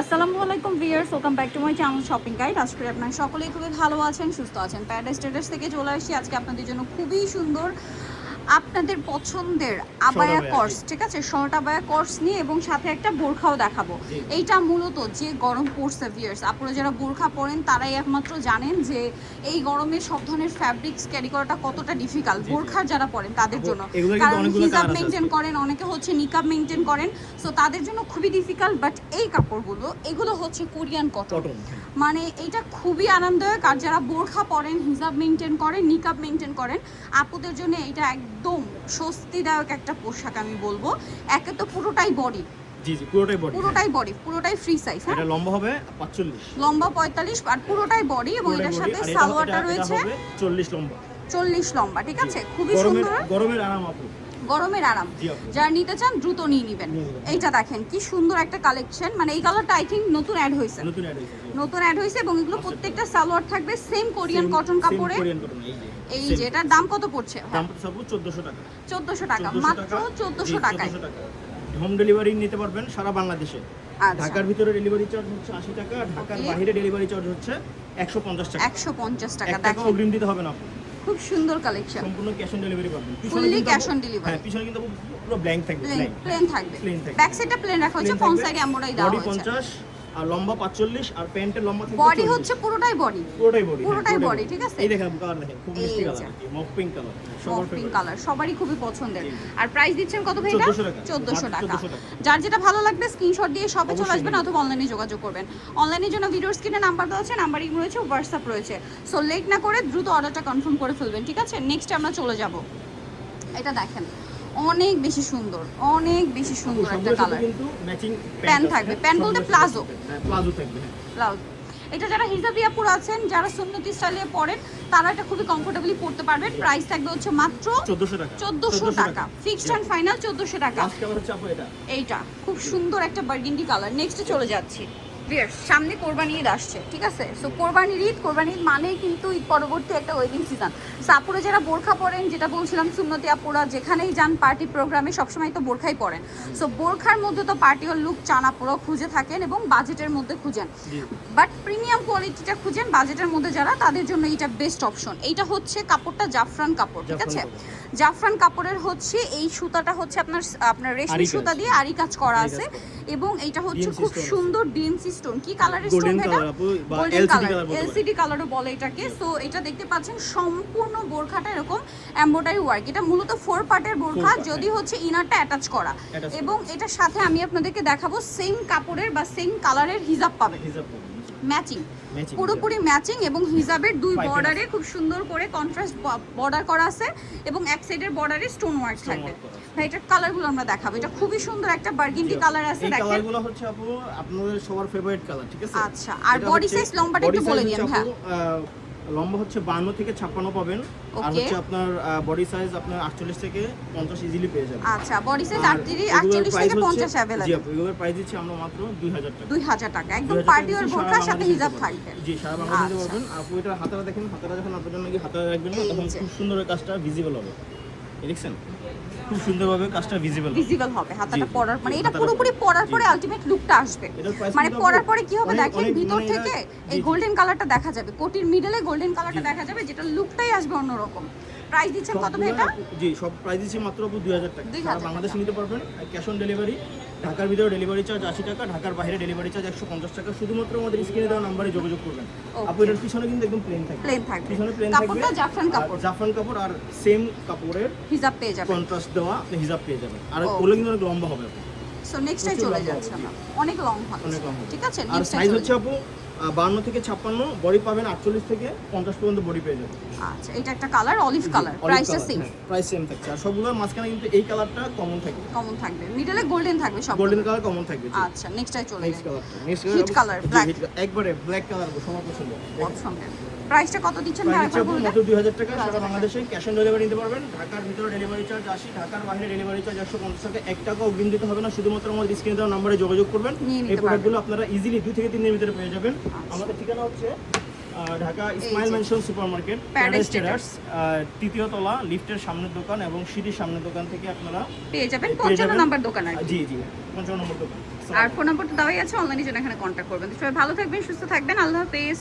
আসসালামু আলাইকুম viewers, welcome back to my channel shopping guide. আজকে আপনারা সকলেই খুবই ভালো আছেন, সুস্থ আছেন। প্যারাডাইস ট্রেডার্স থেকে চলে আসছি আজকে আপনাদের জন্য খুবই সুন্দর আপনাদের পছন্দের আবায়া কোর্স, ঠিক আছে, শর্ট আবায়া কোর্স নিয়ে এবং সাথে একটা বোরখাও দেখাবো। এইটা মূলত যে গরম পড়ছে ভিউয়ার্স, আপনারা যারা বোরখা পরেন তারাই একমাত্র জানেন যে এই গরমে সব ধরনের ফ্যাব্রিক্স ক্যারি করাটা কতটা ডিফিকাল্ট বোরখা যারা পরেন তাদের জন্য। কারণ হিজাব মেনটেন করেন, অনেকে হচ্ছে নিকাব মেনটেন করেন, সো তাদের জন্য খুবই ডিফিকাল্ট। বাট এই কাপড়গুলো এগুলো হচ্ছে কোরিয়ান কটন, মানে এটা খুবই আরামদায়ক। আর যারা বোরখা পরেন, হিজাব মেনটেন করেন, নিকাব মেনটেন করেন, আপুদের জন্য এটা একদম স্বস্তিদায়ক একটা পোশাক আমি বলবো। একে তো পুরোটাই বডি, জি জি পুরোটাই বডি, পুরোটাই ফ্রি সাইজ। হ্যাঁ, এটা লম্বা হবে 45, লম্বা 45 আর পুরোটাই বডি, এবং এটার সাথে সালোয়ারটা রয়েছে 40 লম্বা, 40 লম্বা, ঠিক আছে, খুবই সুন্দর। গরমের আরাম আপু, গরমের আরাম যারা নিতে চান দ্রুত নিয়ে নেবেন। এইটা দেখেন কি সুন্দর একটা কালেকশন, মানে এই কালারটা আই থিঙ্ক নতুন অ্যাড হয়েছে এবং এগুলো প্রত্যেকটা সালোয়ার থাকবে সেম কোরিয়ান কটন কাপড়ে। এই যে এটার দাম কত পড়ছে? দাম পড়ছে 1400 টাকা, 1400 টাকা, মাত্র 1400 টাকায় হোম ডেলিভারি নিতে পারবেন সারা বাংলাদেশে। ঢাকার ভিতরে ডেলিভারি চার্জ হচ্ছে 80 টাকা, ঢাকার বাইরে ডেলিভারি চার্জ হচ্ছে 150 টাকা। 150 টাকা, দেখেন অগ্রিম দিতে হবে না আপু। খুব সুন্দর কালেকশন, সম্পূর্ণ ক্যাশ অন ডেলিভারি পাবেন। Fully cash on delivery. হ্যাঁ, পিছনে কিন্তু পুরো ব্ল্যাঙ্ক থাকবে, প্লেন থাকবে। ব্যাক সাইডটা প্লেন রাখা হয়েছে, ফ্রন্ট সাইডে এমব্রয়ডারি দেওয়া হয়েছে। 50 আর লম্বা 45 আর প্যান্টের লম্বা থাকবে। বডি হচ্ছে পুরোটাই বডি, ঠিক আছে। এই দেখেন কালার দেখেন, খুব মিষ্টি কালার, মফ পিঙ্ক কালার, মফ পিঙ্ক কালার সবারই খুবই পছন্দের। আর প্রাইস দিচ্ছেন কত ভাই? 1400 টাকা। যার যেটা ভালো লাগবে স্ক্রিনশট দিয়ে শপে চলে আসবেন অথবা অনলাইনে যোগাযোগ করবেন। অনলাইনের জন্য ভিডিওর স্ক্রিনে নাম্বার দেওয়া আছে, নাম্বার ইমো রয়েছে, হোয়াটসঅ্যাপ রয়েছে। সো লেট না করে দ্রুত অর্ডারটা কনফার্ম করে ফেলবেন, ঠিক আছে। নেক্সট আমরা চলে যাব, এটা দেখেন অনেক বেশি সুন্দর একটা কালার। কিন্তু ম্যাচিং প্যান্ট থাকবে, প্যান্ট বলতে প্লাজো, প্লাজো থাকবে, প্লাজো। এটা যারা হিজাবিয়া পরে আছেন, যারা সুন্নতি স্টাইলে পরেন, তারা এটা খুবই কমফোর্টেবলি পরতে পারবেন। প্রাইস থাকবে হচ্ছে মাত্র 1400 টাকা, ফিক্সড এন্ড ফাইনাল 1400 টাকা। এইটা খুব সুন্দর একটা বার্গেন্ডি কালার। নেক্সটে চলে যাচ্ছি। সামনে কোরবানি ঈদ আসছে, ঠিক আছে। সো কোরবানির ঈদ মানেই কিন্তু ঈদ পরবর্তী একটা ওয়েডিং সিজন। সো আপুরা যারা বোরখা পরেন, যেটা বলছিলাম, সুন্নতি আপুরা যেখানেই যান পার্টি প্রোগ্রামে সবসময় তো বোরখাই পরেন। সো বোরখার মধ্যে তো পার্টি ওর লুক চান আপুরা খুঁজে থাকেন এবং বাজেটের মধ্যে খুঁজেন, বাট প্রিমিয়াম কোয়ালিটিটা খুঁজেন বাজেটের মধ্যে যারা, তাদের জন্য এইটা বেস্ট অপশন। এইটা হচ্ছে কাপড়টা জাফরান কাপড়, ঠিক আছে। জাফরান কাপড়ের হচ্ছে এই সুতাটা হচ্ছে আপনার রেশমি সুতা দিয়ে আরি কাজ করা আছে, এবং এইটা হচ্ছে খুব সুন্দর ডিএমসি স্টোন। কি কালারের স্টোন এটা? গোল্ডেন কালার, এলসিডি কালারও বলে এটাকে। সো এটা দেখতে পাচ্ছেন সম্পূর্ণ বোরখাটা এরকম এমব্রয়ডারি ওয়ার্ক। এটা মূলত 4 পার্টের বোরখা, যদি হচ্ছে ইনারটা অ্যাটাচ করা, এবং এটার সাথে আমি আপনাদেরকে দেখাবো সেম কাপড়ের বা সেম কালারের হিজাব পাবেন, ম্যাচিং, পুরোপুরি ম্যাচিং, এবং হিজাবের দুই বর্ডারে খুব সুন্দর করে কন্ট্রাস্ট বর্ডার করা আছে, এবং এক সাইডের বর্ডারে স্টোন ওয়ার্ক থাকবে। ভাই এটার কালারগুলো আমরা দেখাবো। এটা খুবই সুন্দর একটা বার্গেন্ডি কালার আছে, দেখেন। এই কালারগুলো হচ্ছে আপু আপনাদের সবার ফেভারিট কালার, ঠিক আছে। আচ্ছা, আর বডি সাইজ লম্বাটা একটু বলে দিন। হ্যাঁ, লম্বা হচ্ছে 52 থেকে 56 পাবেন, আর হচ্ছে আপনার বডি সাইজ আপনার 48 থেকে 50 ইজিলি পেয়ে যাবেন। আচ্ছা, বডি সাইজ 48 থেকে 50 अवेलेबल। জি আপু, এগুলোর প্রাইস দিচ্ছি আমরা মাত্র 2000 টাকা। 2000 টাকা, একদম পার্টি ওয়্যার বোরখার সাথে হিজাব থাকবে। জি, সারা বাংলাদেশে নিতে পারবেন। আপু এটা হাতাটা দেখেন, হাতাটা যখন আপনার জন্য কি হাতাটা রাখবেন না, তখন খুব সুন্দর এই কাজটা ভিজিবল হবে। দেখছেন খুব সুন্দরভাবে কাজটা ভিজিবল হবে হাতাটা পরার, মানে এটা পুরোপুরি পরার পরে আলটিমেট লুকটা আসবে। মানে পরার পরে কি হবে দেখেন, ভিতর থেকে এই গোল্ডেন কালারটা দেখা যাবে, কোটির মিডলে গোল্ডেন কালারটা দেখা যাবে, যেটা লুকটাই আসবে অন্যরকম। প্রাইস দিচ্ছেন কত ভাই এটা? জি, সব প্রাইস দিচ্ছি মাত্র 2000 টাকা। সারা বাংলাদেশে নিতে পারবেন, ক্যাশ অন ডেলিভারি। ঢাকার ভিতরে ডেলিভারি চার্জ 80 টাকা, ঢাকার বাইরে ডেলিভারি চার্জ 150 টাকা। শুধুমাত্র আমাদের স্ক্রিনে দেওয়া নম্বরে যোগাযোগ করবেন। আপু এটার পিছনে কিন্তু একদম প্লেন থাকবে, পিছনে প্লেন থাকবে, কাপড়টা জাফরান কাপড়, আর সেম কাপড়ের হিজাব পেয়ে যাবেন, কন্ট্রাস্ট দেওয়া আপনি হিজাব পেয়ে যাবেন। আর ওগুলো কিন্তু অনেক লম্বা হবে আপু। সো নেক্সটে চলে যাচ্ছে আমরা, অনেক লং হবে, ঠিক আছে। আর সাইজ হচ্ছে আপু 52 থেকে 56, বডি পাবেন 48 থেকে 50 পর্যন্ত বডি পেয়ে যাবেন। আচ্ছা, এটা একটা কালার অলিভ কালার, প্রাইসটা সেম, প্রাইস সেম থাকছে। আর সবগুলোর মাঝখানে কিন্তু এই কালারটা কমন থাকবে, মিডলে গোল্ডেন থাকবে, সব গোল্ডেন কালার কমন থাকবে। আচ্ছা, নেক্সটে চলে যাই। নেক্সট হিট কালার, ব্ল্যাক, একবারে ব্ল্যাক কালার সবার পছন্দের। প্রাইসটা কত দিচ্ছেন ভাই? মাত্র 2000 টাকা। সারা বাংলাদেশে ক্যাশ অন ডেলিভারি নিতে পারবেন। ঢাকার ভিতরে ডেলিভারি চার্জ 80, ঢাকার বাইরে ডেলিভারি চার্জ 150 টাকা। 1 টাকাও অগ্রিম দিতে হবে না, শুধুমাত্র আমাদের স্ক্রিনে দেওয়া নম্বরে যোগাযোগ করবেন। এই প্রোডাক্টগুলো আপনারা ইজিলি 2 থেকে 3 দিনের ভিতরে পেয়ে যাবেন। আমাদের ঠিকানা হচ্ছে Dhaka smile mention supermarket paradise paradise তৃতীয় তলা লিফটের সামনের দোকান এবং সিঁড়ির সামনের দোকান থেকে আপনারা পেয়ে যাবেন পেয়ে 55 যাবেন। নাম্বার দোকান আর কি। জি জি 55 নম্বর দোকান। আর ফোন নাম্বার তো দেওয়াই আছে, অনলাইনে জন্য এখানে কন্ট্যাক্ট করবেন। তো সবাই ভালো থাকবেন, সুস্থ থাকবেন, আল্লাহ হাফেজ।